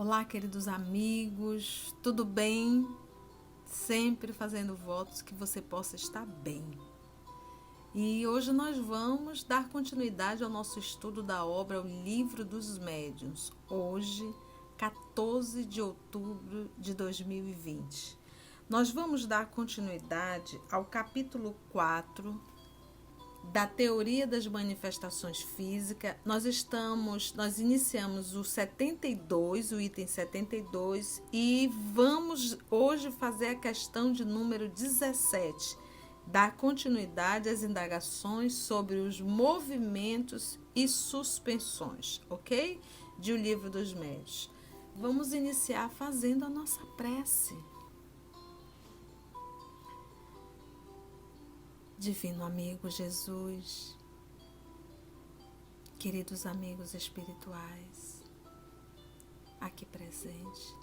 Olá, queridos amigos, tudo bem? Sempre fazendo votos que você possa estar bem. E hoje nós vamos dar continuidade ao nosso estudo da obra O Livro dos Médiuns, hoje, 14 de outubro de 2020. Nós vamos dar continuidade ao capítulo 4 da teoria das manifestações físicas. Nós iniciamos o 72, o item 72, e vamos hoje fazer a questão de número 17, dar continuidade às indagações sobre os movimentos e suspensões, ok? De O Livro dos Médiuns. Vamos iniciar fazendo a nossa prece. Divino amigo Jesus, queridos amigos espirituais, aqui presentes,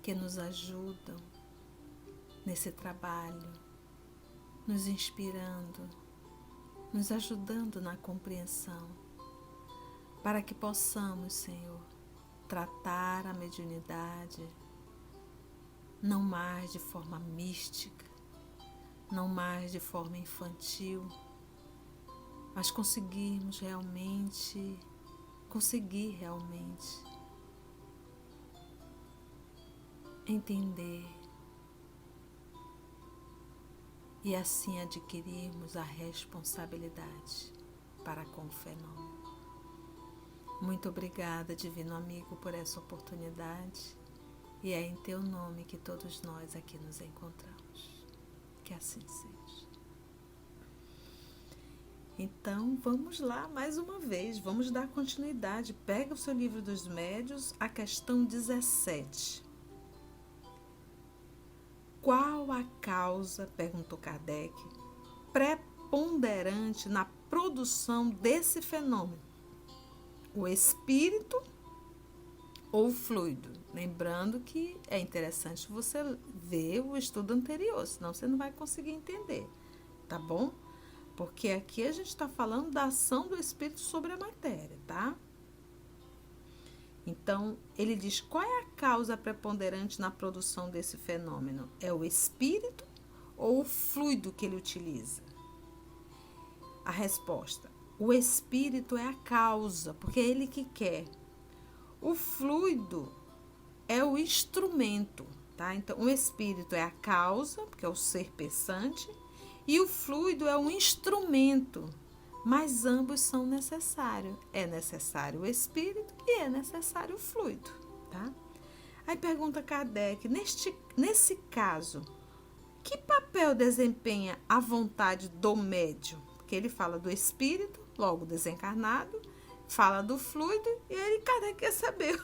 que nos ajudam nesse trabalho, nos inspirando, nos ajudando na compreensão, para que possamos, Senhor, tratar a mediunidade não mais de forma mística, não mais de forma infantil, mas conseguir realmente entender e assim adquirirmos a responsabilidade para com o fenômeno. Muito obrigada, divino amigo, por essa oportunidade, e é em teu nome que todos nós aqui nos encontramos. Que assim seja. Então, vamos lá mais uma vez, vamos dar continuidade. Pega o seu Livro dos Médiuns, a questão 17. Qual a causa, perguntou Kardec, preponderante na produção desse fenômeno? O espírito ou fluido? Lembrando que é interessante você ver o estudo anterior, senão você não vai conseguir entender, tá bom? Porque aqui a gente está falando da ação do espírito sobre a matéria, tá? Então, ele diz, qual é a causa preponderante na produção desse fenômeno? É o espírito ou o fluido que ele utiliza? A resposta, o espírito é a causa, porque é ele que quer. O fluido é o instrumento, tá? Então, o espírito é a causa, porque é o ser pensante, e o fluido é um instrumento, mas ambos são necessários. É necessário o espírito e é necessário o fluido, tá? Aí pergunta Kardec, nesse caso, que papel desempenha a vontade do médium? Porque ele fala do espírito, logo desencarnado, fala do fluido, e aí Kardec quer saber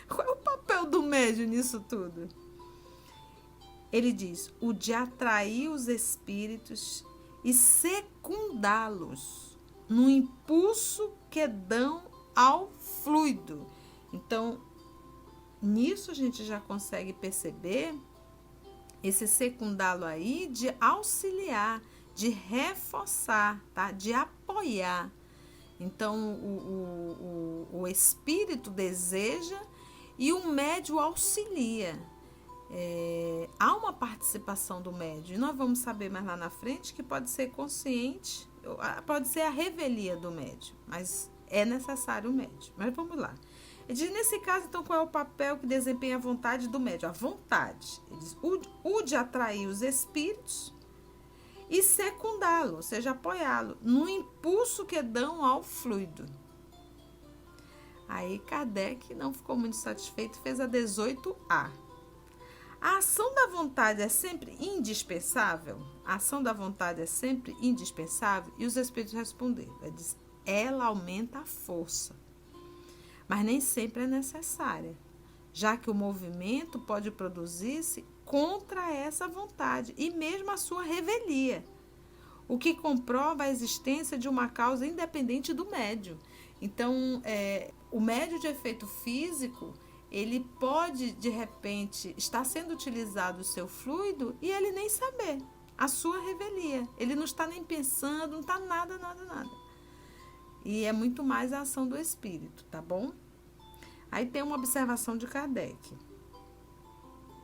qual é o papel do médium nisso tudo. Ele diz, o de atrair os espíritos e secundá-los no impulso que dão ao fluido. Então, nisso a gente já consegue perceber esse secundá-lo aí de auxiliar, de reforçar, tá? De apoiar. Então, o espírito deseja e o médium auxilia. Há uma participação do médium, e nós vamos saber mais lá na frente que pode ser consciente, pode ser a revelia do médium, mas é necessário o médium. Mas vamos lá. Ele diz, nesse caso, então, qual é o papel que desempenha a vontade do médium? A vontade. Ele diz, o de atrair os espíritos e secundá-lo, ou seja, apoiá-lo, no impulso que dão ao fluido. Aí Kardec não ficou muito satisfeito e fez a 18A. A ação da vontade é sempre indispensável? A ação da vontade é sempre indispensável? E os espíritos responderam. Ele diz, ela aumenta a força, mas nem sempre é necessária, já que o movimento pode produzir-se contra essa vontade e mesmo a sua revelia, o que comprova a existência de uma causa independente do médium. Então, o médium de efeito físico, ele pode, de repente, estar sendo utilizado o seu fluido e ele nem saber, a sua revelia. Ele não está nem pensando, não está nada. E é muito mais a ação do espírito, tá bom? Aí tem uma observação de Kardec.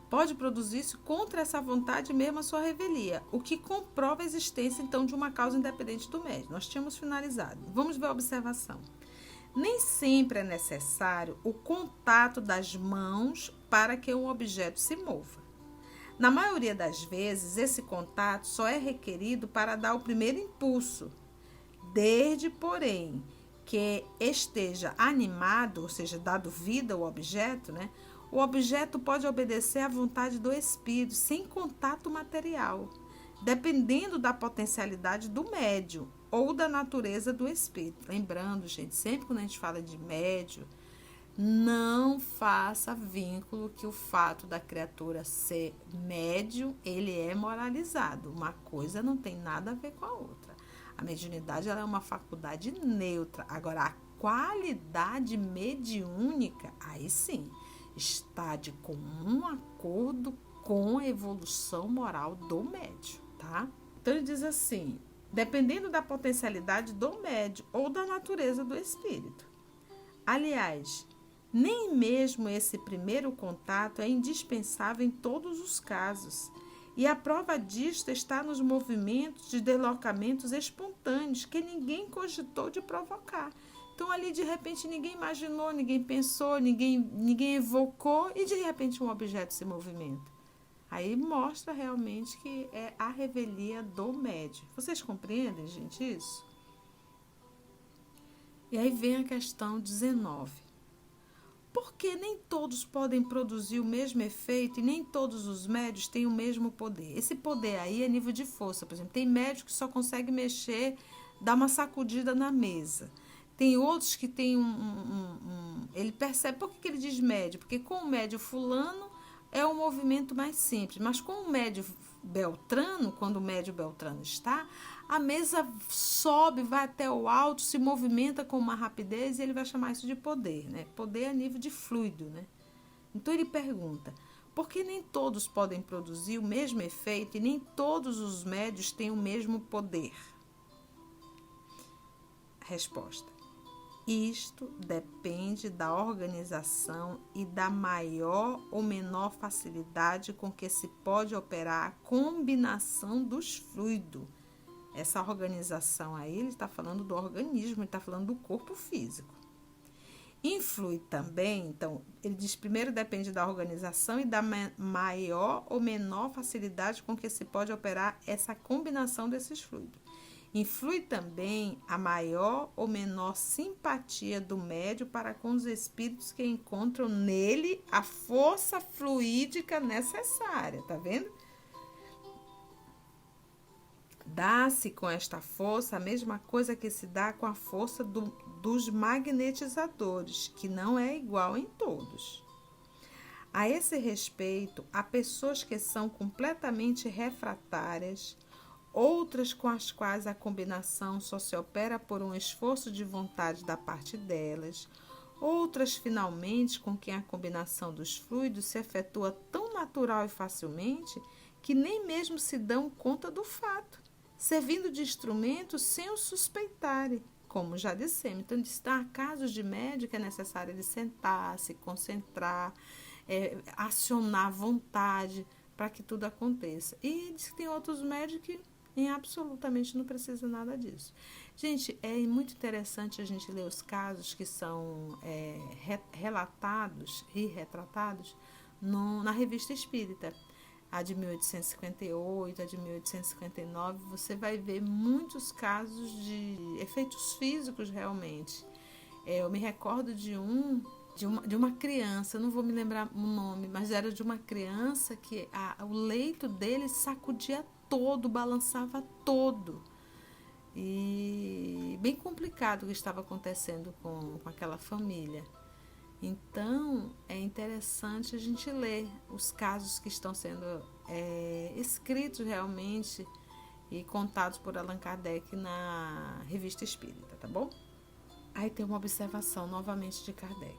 Pode produzir-se contra essa vontade mesmo a sua revelia, o que comprova a existência, então, de uma causa independente do médium. Nós tínhamos finalizado. Vamos ver a observação. Nem sempre é necessário o contato das mãos para que um objeto se mova. Na maioria das vezes, esse contato só é requerido para dar o primeiro impulso, desde, porém, que esteja animado, ou seja, dado vida ao objeto, né? O objeto pode obedecer à vontade do espírito, sem contato material, dependendo da potencialidade do médium ou da natureza do espírito. Lembrando, gente, sempre quando a gente fala de médium, não faça vínculo que o fato da criatura ser médium, ele é moralizado. Uma coisa não tem nada a ver com a outra. A mediunidade, ela é uma faculdade neutra. Agora, a qualidade mediúnica, aí sim, está de comum acordo com a evolução moral do médium, tá? Então, ele diz assim, dependendo da potencialidade do médium ou da natureza do espírito. Aliás, nem mesmo esse primeiro contato é indispensável em todos os casos. E a prova disto está nos movimentos de deslocamentos espontâneos que ninguém cogitou de provocar. Então, ali, de repente, ninguém imaginou, ninguém pensou, ninguém evocou e, de repente, um objeto se movimenta. Aí mostra realmente que é a revelia do médium. Vocês compreendem, gente, isso? E aí vem a questão 19. Porque nem todos podem produzir o mesmo efeito e nem todos os médios têm o mesmo poder. Esse poder aí é nível de força. Por exemplo, tem médio que só consegue mexer, dar uma sacudida na mesa. Tem outros que tem ele percebe. Por que ele diz médio? Porque com o médio fulano é um movimento mais simples. Mas com o médio Beltrano, quando o médio Beltrano está, a mesa sobe, vai até o alto, se movimenta com uma rapidez e ele vai chamar isso de poder, né? Poder a nível de fluido, né? Então ele pergunta, por que nem todos podem produzir o mesmo efeito e nem todos os médios têm o mesmo poder? Resposta. Isto depende da organização e da maior ou menor facilidade com que se pode operar a combinação dos fluidos. Essa organização aí, ele está falando do organismo, ele está falando do corpo físico. Influi também, então, ele diz primeiro depende da organização e da maior ou menor facilidade com que se pode operar essa combinação desses fluidos. Influi também a maior ou menor simpatia do médium para com os espíritos que encontram nele a força fluídica necessária, tá vendo? Dá-se com esta força a mesma coisa que se dá com a força dos magnetizadores, que não é igual em todos. A esse respeito, há pessoas que são completamente refratárias, outras com as quais a combinação só se opera por um esforço de vontade da parte delas, outras, finalmente, com quem a combinação dos fluidos se efetua tão natural e facilmente que nem mesmo se dão conta do fato, servindo de instrumento sem o suspeitarem, como já dissemos. Então, há casos de médium que é necessário ele sentar, se concentrar, acionar a vontade para que tudo aconteça. E diz que tem outros médios que absolutamente não precisa nada disso. Gente, é muito interessante a gente ler os casos que são relatados e retratados na Revista Espírita. A de 1858, a de 1859, você vai ver muitos casos de efeitos físicos realmente. Eu me recordo de uma criança, não vou me lembrar o nome, mas era de uma criança que o leito dele sacudia todo, balançava todo. E bem complicado o que estava acontecendo com aquela família. Então, é interessante a gente ler os casos que estão sendo escritos realmente e contados por Allan Kardec na Revista Espírita, tá bom? Aí tem uma observação novamente de Kardec.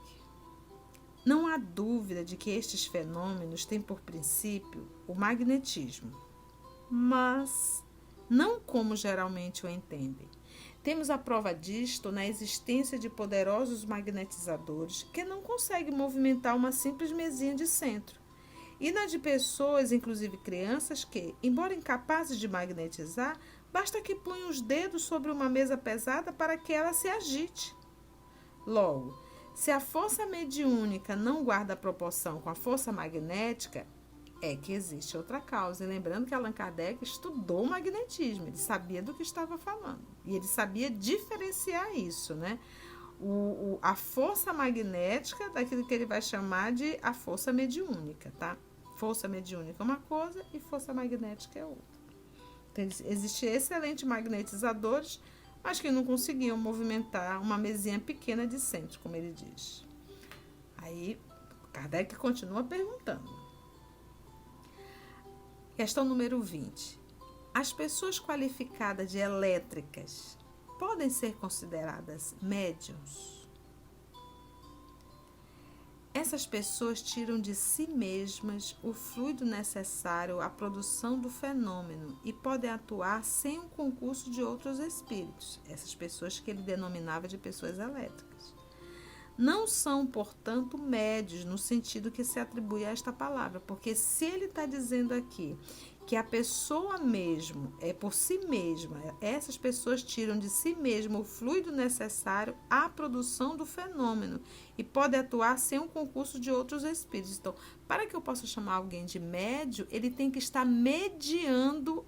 Não há dúvida de que estes fenômenos têm por princípio o magnetismo, mas não como geralmente o entendem. Temos a prova disto na existência de poderosos magnetizadores que não conseguem movimentar uma simples mesinha de centro, e na de pessoas, inclusive crianças, que, embora incapazes de magnetizar, basta que ponham os dedos sobre uma mesa pesada para que ela se agite. Logo, se a força mediúnica não guarda proporção com a força magnética, é que existe outra causa. E lembrando que Allan Kardec estudou o magnetismo, ele sabia do que estava falando. E ele sabia diferenciar isso, né? A força magnética daquilo que ele vai chamar de a força mediúnica, tá? Força mediúnica é uma coisa e força magnética é outra. Então, existiam excelentes magnetizadores, mas que não conseguiam movimentar uma mesinha pequena de centro, como ele diz. Aí, Kardec continua perguntando. Questão número 20. As pessoas qualificadas de elétricas podem ser consideradas médiums? Essas pessoas tiram de si mesmas o fluido necessário à produção do fenômeno e podem atuar sem o concurso de outros espíritos. Essas pessoas que ele denominava de pessoas elétricas. Não são, portanto, médios no sentido que se atribui a esta palavra, porque se ele está dizendo aqui que a pessoa mesmo é por si mesma, essas pessoas tiram de si mesma o fluido necessário à produção do fenômeno e pode atuar sem o concurso de outros espíritos. Então, para que eu possa chamar alguém de médio, ele tem que estar mediando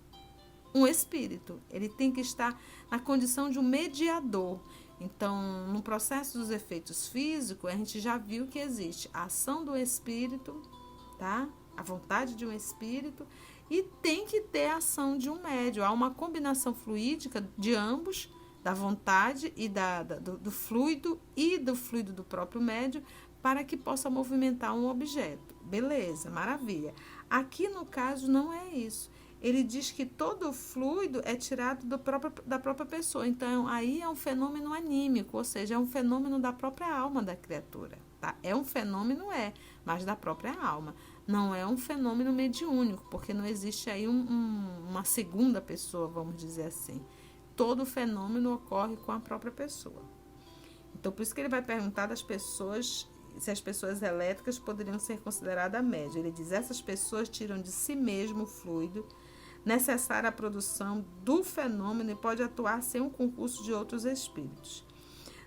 um espírito, ele tem que estar na condição de um mediador. Então, no processo dos efeitos físicos, a gente já viu que existe a ação do espírito, tá? A vontade de um espírito, e tem que ter a ação de um médium. Há uma combinação fluídica de ambos, da vontade e do fluido e do fluido do próprio médium, para que possa movimentar um objeto. Beleza, maravilha. Aqui, no caso, não é isso. Ele diz que todo o fluido é tirado da própria pessoa. Então, aí é um fenômeno anímico, ou seja, é um fenômeno da própria alma da criatura. Tá? É um fenômeno, mas da própria alma. Não é um fenômeno mediúnico, porque não existe aí uma segunda pessoa, vamos dizer assim. Todo fenômeno ocorre com a própria pessoa. Então, por isso que ele vai perguntar das pessoas, se as pessoas elétricas poderiam ser consideradas médias. Ele diz, essas pessoas tiram de si mesmo o fluido necessário à produção do fenômeno e pode atuar sem o concurso de outros espíritos.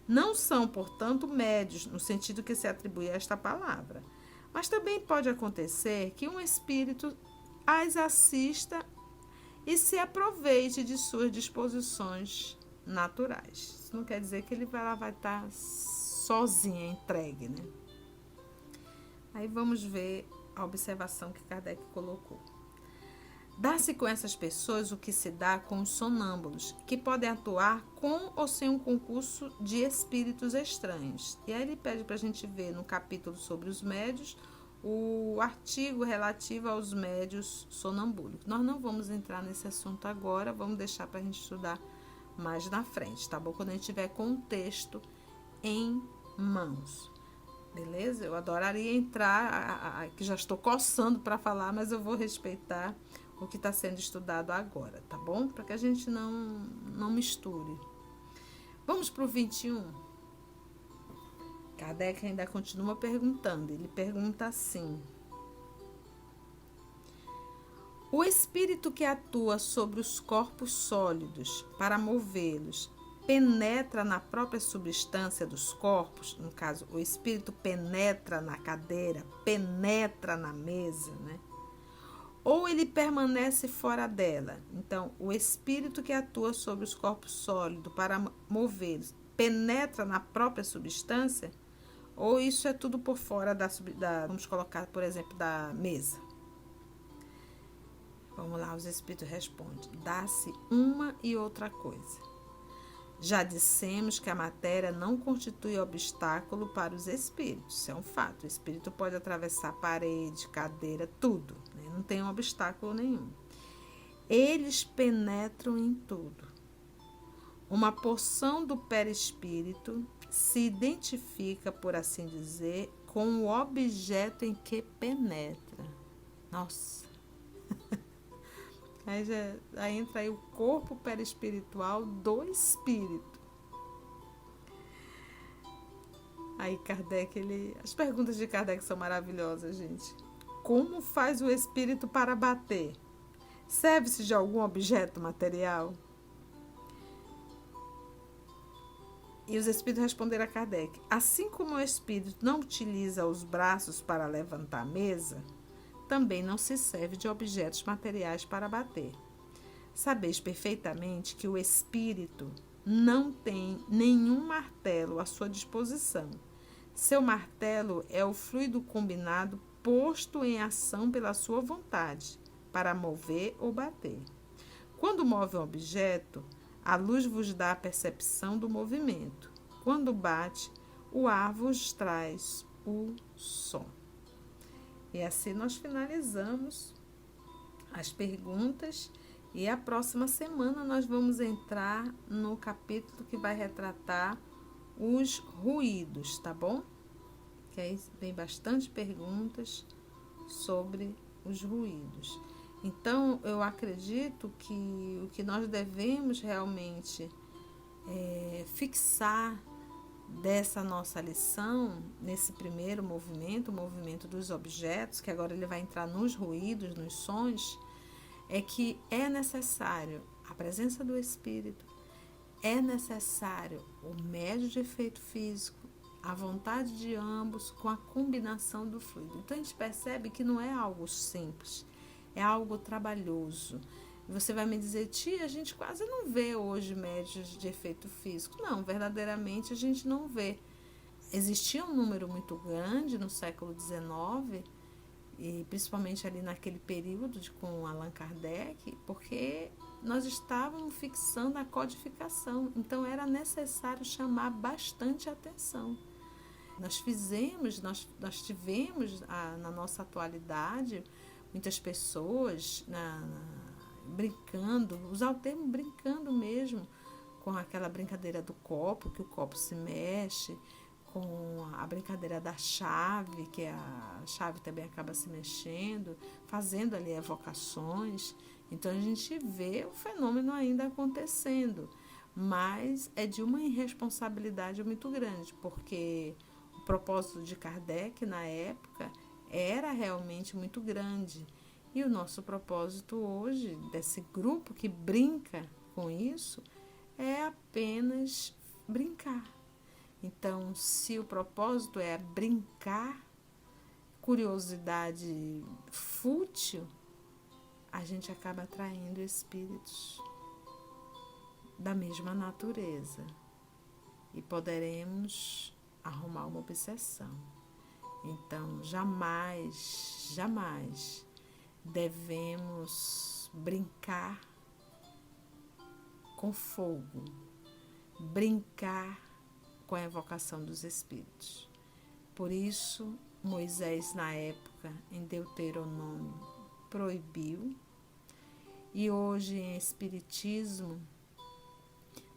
Não são, portanto, médios, no sentido que se atribui a esta palavra. Mas também pode acontecer que um espírito as assista e se aproveite de suas disposições naturais. Isso não quer dizer que ele vai estar sozinha, entregue, né? Aí vamos ver a observação que Kardec colocou. Dá-se com essas pessoas o que se dá com os sonâmbulos, que podem atuar com ou sem um concurso de espíritos estranhos. E aí ele pede para a gente ver no capítulo sobre os médios o artigo relativo aos médios sonambúlicos. Nós não vamos entrar nesse assunto agora, vamos deixar para a gente estudar mais na frente, tá bom? Quando a gente tiver com o texto em mãos. Beleza? Eu adoraria entrar, que já estou coçando para falar, mas eu vou respeitar o que está sendo estudado agora, tá bom? Para que a gente não misture. Vamos para o 21. Kardec ainda continua perguntando. Ele pergunta assim: o espírito que atua sobre os corpos sólidos para movê-los penetra na própria substância dos corpos? No caso, o espírito penetra na cadeira, penetra na mesa, né? Ou ele permanece fora dela? Então, o espírito que atua sobre os corpos sólidos para movê-los penetra na própria substância? Ou isso é tudo por fora vamos colocar, por exemplo, da mesa? Vamos lá, os espíritos respondem. Dá-se uma e outra coisa. Já dissemos que a matéria não constitui obstáculo para os espíritos. Isso é um fato. O espírito pode atravessar parede, cadeira, tudo. Né? Não tem obstáculo nenhum. Eles penetram em tudo. Uma porção do perispírito se identifica, por assim dizer, com o objeto em que penetra. Nossa! Aí entra aí o corpo perispiritual do espírito. Aí Kardec, as perguntas de Kardec são maravilhosas, gente. Como faz o espírito para bater? Serve-se de algum objeto material? E os espíritos responderam a Kardec: assim como o espírito não utiliza os braços para levantar a mesa, também não se serve de objetos materiais para bater. Sabeis perfeitamente que o espírito não tem nenhum martelo à sua disposição. Seu martelo é o fluido combinado posto em ação pela sua vontade, para mover ou bater. Quando move um objeto, a luz vos dá a percepção do movimento. Quando bate, o ar vos traz o som. E assim nós finalizamos as perguntas. E a próxima semana nós vamos entrar no capítulo que vai retratar os ruídos, tá bom? Que aí vem bastante perguntas sobre os ruídos. Então, eu acredito que o que nós devemos realmente fixar dessa nossa lição, nesse primeiro movimento, o movimento dos objetos, que agora ele vai entrar nos ruídos, nos sons, é que é necessário a presença do espírito, é necessário o médio de efeito físico, a vontade de ambos com a combinação do fluido. Então a gente percebe que não é algo simples, é algo trabalhoso. Você vai me dizer: tia, a gente quase não vê hoje médios de efeito físico. Não, verdadeiramente a gente não vê. Existia um número muito grande no século XIX, e principalmente ali naquele período com Allan Kardec, porque nós estávamos fixando a codificação, então era necessário chamar bastante atenção. Nós tivemos na nossa atualidade muitas pessoas brincando, usar o termo brincando mesmo, com aquela brincadeira do copo, que o copo se mexe, com a brincadeira da chave, que a chave também acaba se mexendo, fazendo ali evocações. Então a gente vê o fenômeno ainda acontecendo, mas é de uma irresponsabilidade muito grande, porque o propósito de Kardec na época era realmente muito grande. E o nosso propósito hoje, desse grupo que brinca com isso, é apenas brincar. Então, se o propósito é brincar, curiosidade fútil, a gente acaba atraindo espíritos da mesma natureza e poderemos arrumar uma obsessão. Então, jamais devemos brincar com fogo, brincar com a evocação dos espíritos. Por isso, Moisés, na época, em Deuteronômio, proibiu. E hoje, em Espiritismo,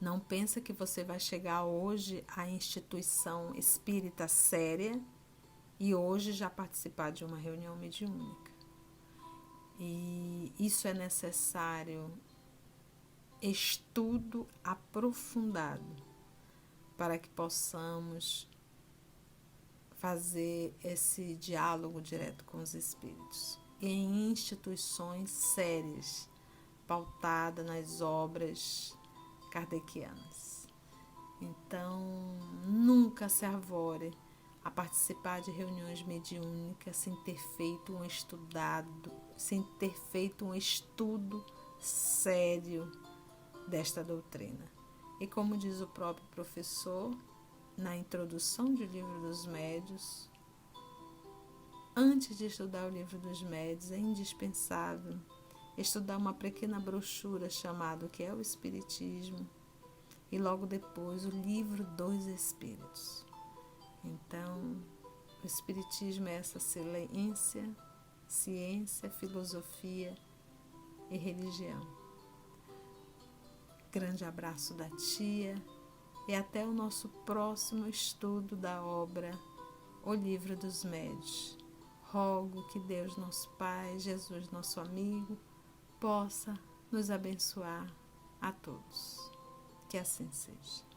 não pensa que você vai chegar hoje à instituição espírita séria e hoje já participar de uma reunião mediúnica. E isso é necessário estudo aprofundado para que possamos fazer esse diálogo direto com os espíritos em instituições sérias, pautadas nas obras kardecianas. Então, nunca se arvore a participar de reuniões mediúnicas sem ter feito um estudo sério desta doutrina. E como diz o próprio professor, na introdução do Livro dos Médiuns, antes de estudar o Livro dos Médiuns, é indispensável estudar uma pequena brochura chamada O que é o Espiritismo e logo depois o Livro dos Espíritos. Então, o Espiritismo é essa ciência, filosofia e religião. Grande abraço da tia e até o nosso próximo estudo da obra O Livro dos Médiuns. Rogo que Deus, nosso Pai, Jesus, nosso amigo, possa nos abençoar a todos. Que assim seja.